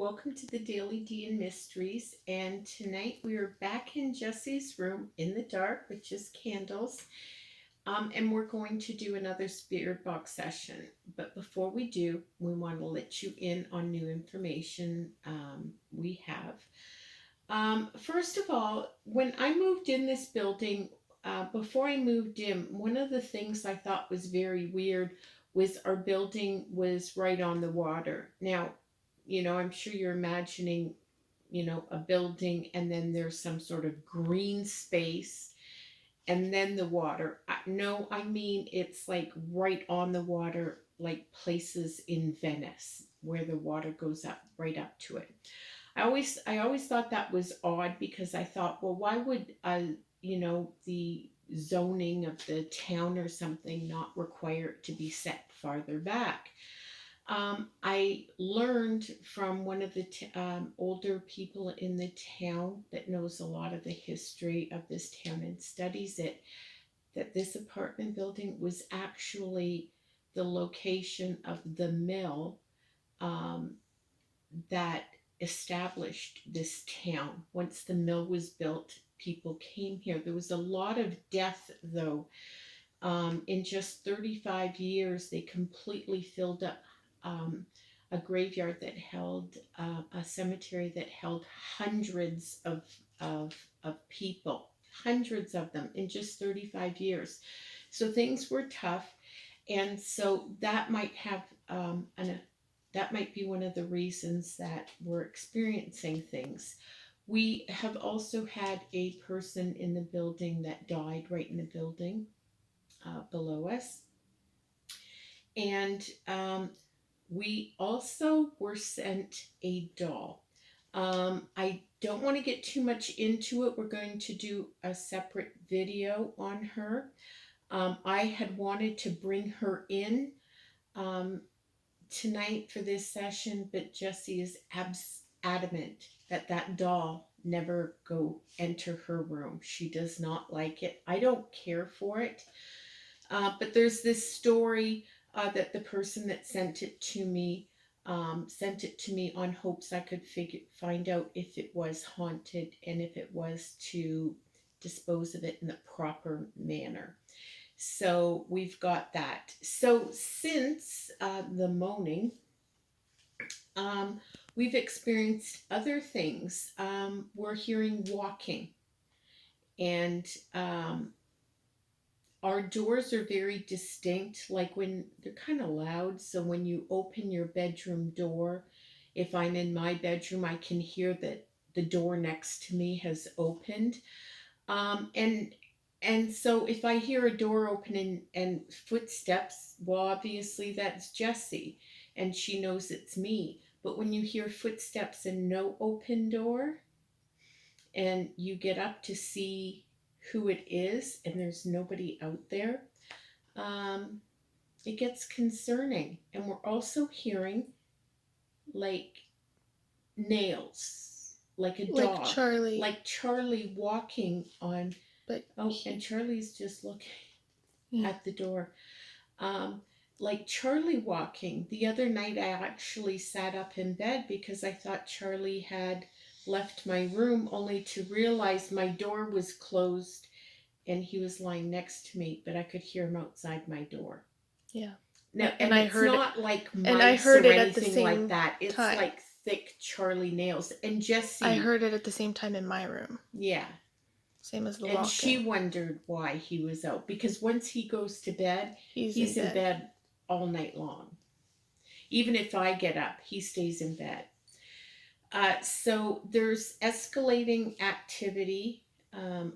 Welcome to the Daily D and Mysteries. And tonight we are back in Jessie's room in the dark with just candles. And we're going to do another spirit box session. But before we do, we want to let you in on new information we have. First of all, when I moved in this building, before I moved in, one of the things I thought was very weird was our building was right on the water. Now, I'm sure you're imagining, a building and then there's some sort of green space and then the water. No, I mean it's like right on the water, like places in Venice where the water goes up right up to it. I always thought that was odd because I thought, well, why would the zoning of the town or something not require it to be set farther back? I learned from one of the older people in the town that knows a lot of the history of this town and studies it, that this apartment building was actually the location of the mill um, that established this town. Once the mill was built, people came here. There was a lot of death, though. In just 35 years, they completely filled up a graveyard that held a cemetery that held hundreds of people, hundreds of them in just 35 years. So things were tough, and so that might be one of the reasons that we're experiencing things. We have also had a person in the building that died right in the building below us. And we also were sent a doll. I don't want to get too much into it. We're going to do a separate video on her. I had wanted to bring her in tonight for this session, but Jessie is adamant that that doll never go enter her room. She does not like it. I don't care for it. But there's this story that the person that sent it to me on hopes I could find out if it was haunted and if it was to dispose of it in the proper manner. So we've got that. So since the moaning, we've experienced other things. We're hearing walking, and our doors are very distinct, like when they're kind of loud. So when you open your bedroom door, if I'm in my bedroom, I can hear that the door next to me has opened. And so if I hear a door open and footsteps, well, obviously that's Jessie, and she knows it's me. But when you hear footsteps and no open door, and you get up to see who it is and there's nobody out there, it gets concerning. And we're also hearing like nails, like a dog, like Charlie walking on. But and Charlie's just looking at the door. Like Charlie walking. The other night I actually sat up in bed because I thought Charlie had left my room, only to realize my door was closed and he was lying next to me, but I could hear him outside my door. Yeah. Now, and it's not like mice or anything like that. It's like thick Charlie nails. And Jessie, I heard it at the same time in my room. Yeah. Same as the walking. And she wondered why he was out. Because once he goes to bed, he's in bed all night long. Even if I get up, he stays in bed. So there's escalating activity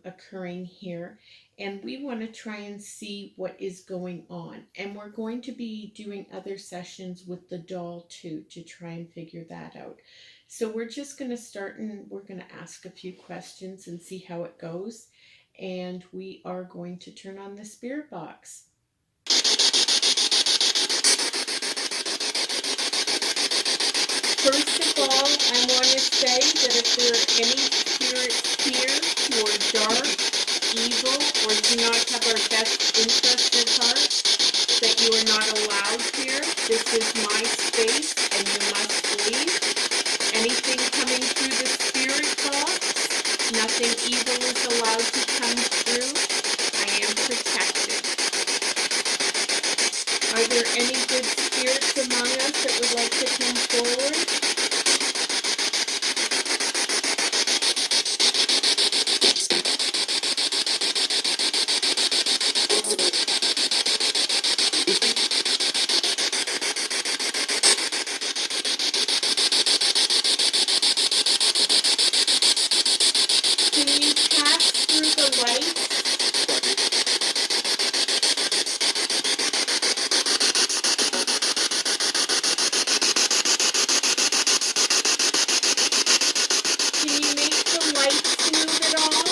occurring here, and we want to try and see what is going on. And we're going to be doing other sessions with the doll too to try and figure that out. So we're just going to start, and we're going to ask a few questions and see how it goes. And we are going to turn on the spirit box. First of all, I want to say that if there are any spirits here who are dark, evil, or do not have our best interest at heart, that you are not allowed here. This is my space and you must leave. And among us that would like to come forward? Can you pass through the lights? Can you make the lights move at all?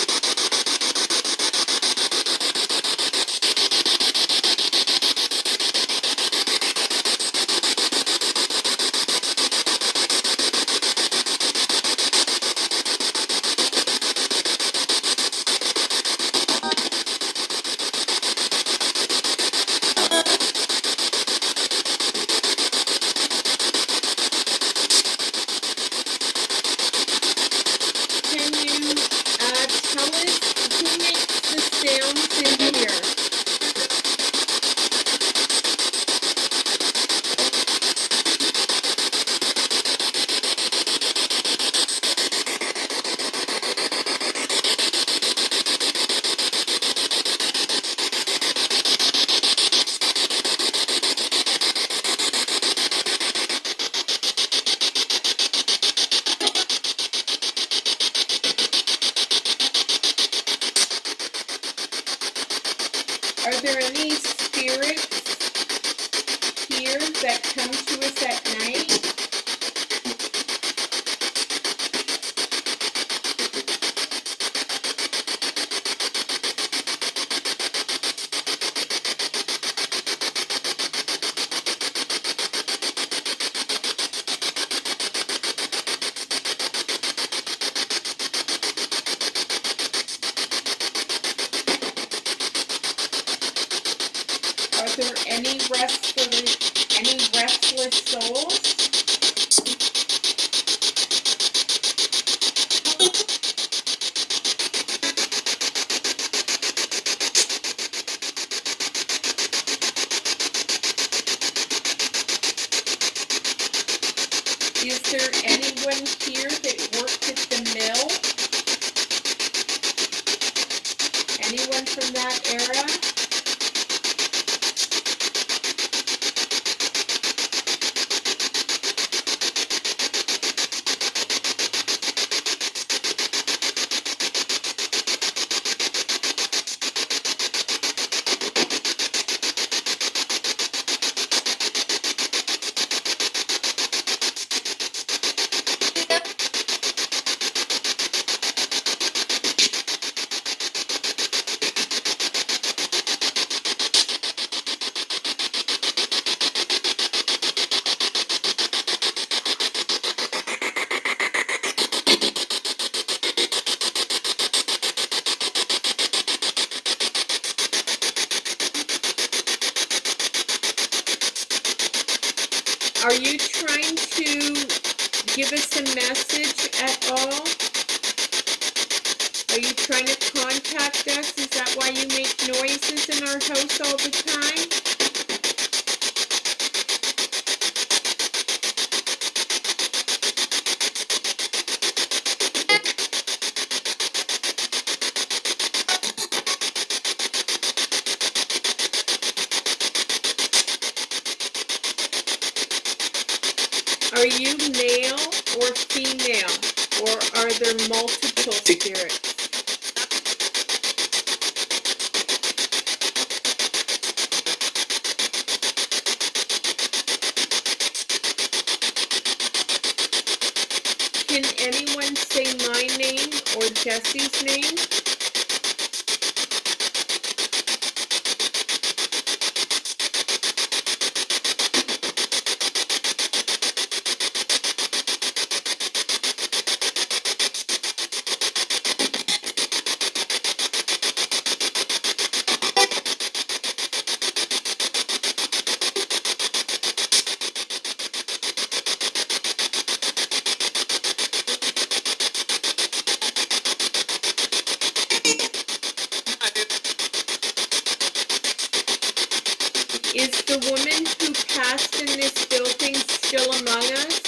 Can you tell us who makes the sounds in here? Are there any spirits here that come to us at night? Are there any restless souls? Is there anyone here that worked at the mill? Anyone from that era? Are you trying to give us a message at all? Are you trying to contact us? Is that why you make noises in our house all the time? Are you male or female? Or are there multiple spirits? Can anyone say my name or Jessie's name? the woman who passed in this building still among us?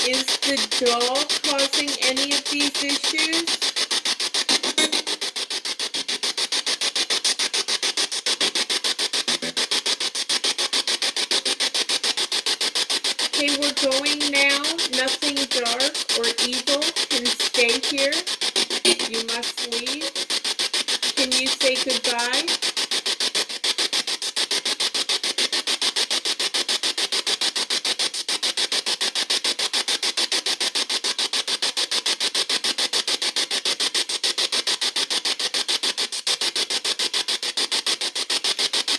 Is the doll causing any of these issues? Okay, we're going now. Nothing dark or evil can stay here. You must leave. Can you say goodbye?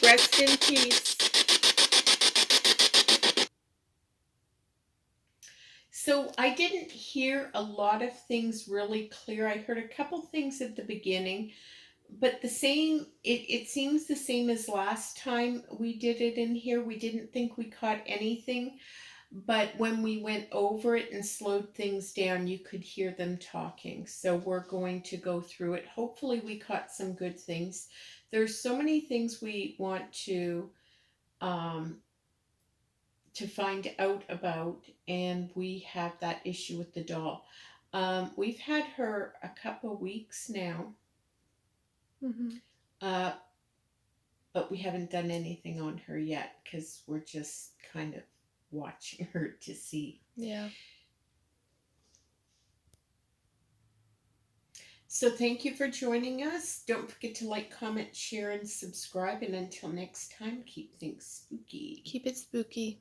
Rest in peace. So I didn't hear a lot of things really clear. I heard a couple things at the beginning, but it seems the same as last time we did it in here. We didn't think we caught anything, but when we went over it and slowed things down, you could hear them talking. So we're going to go through it. Hopefully we caught some good things. There's so many things we want um, to find out about, and we have that issue with the doll. We've had her a couple weeks now, Mm-hmm. uh, but we haven't done anything on her yet because we're just kind of watching her to see. Yeah. So thank you for joining us. Don't forget to like, comment, share, and subscribe. And until next time, keep things spooky. Keep it spooky.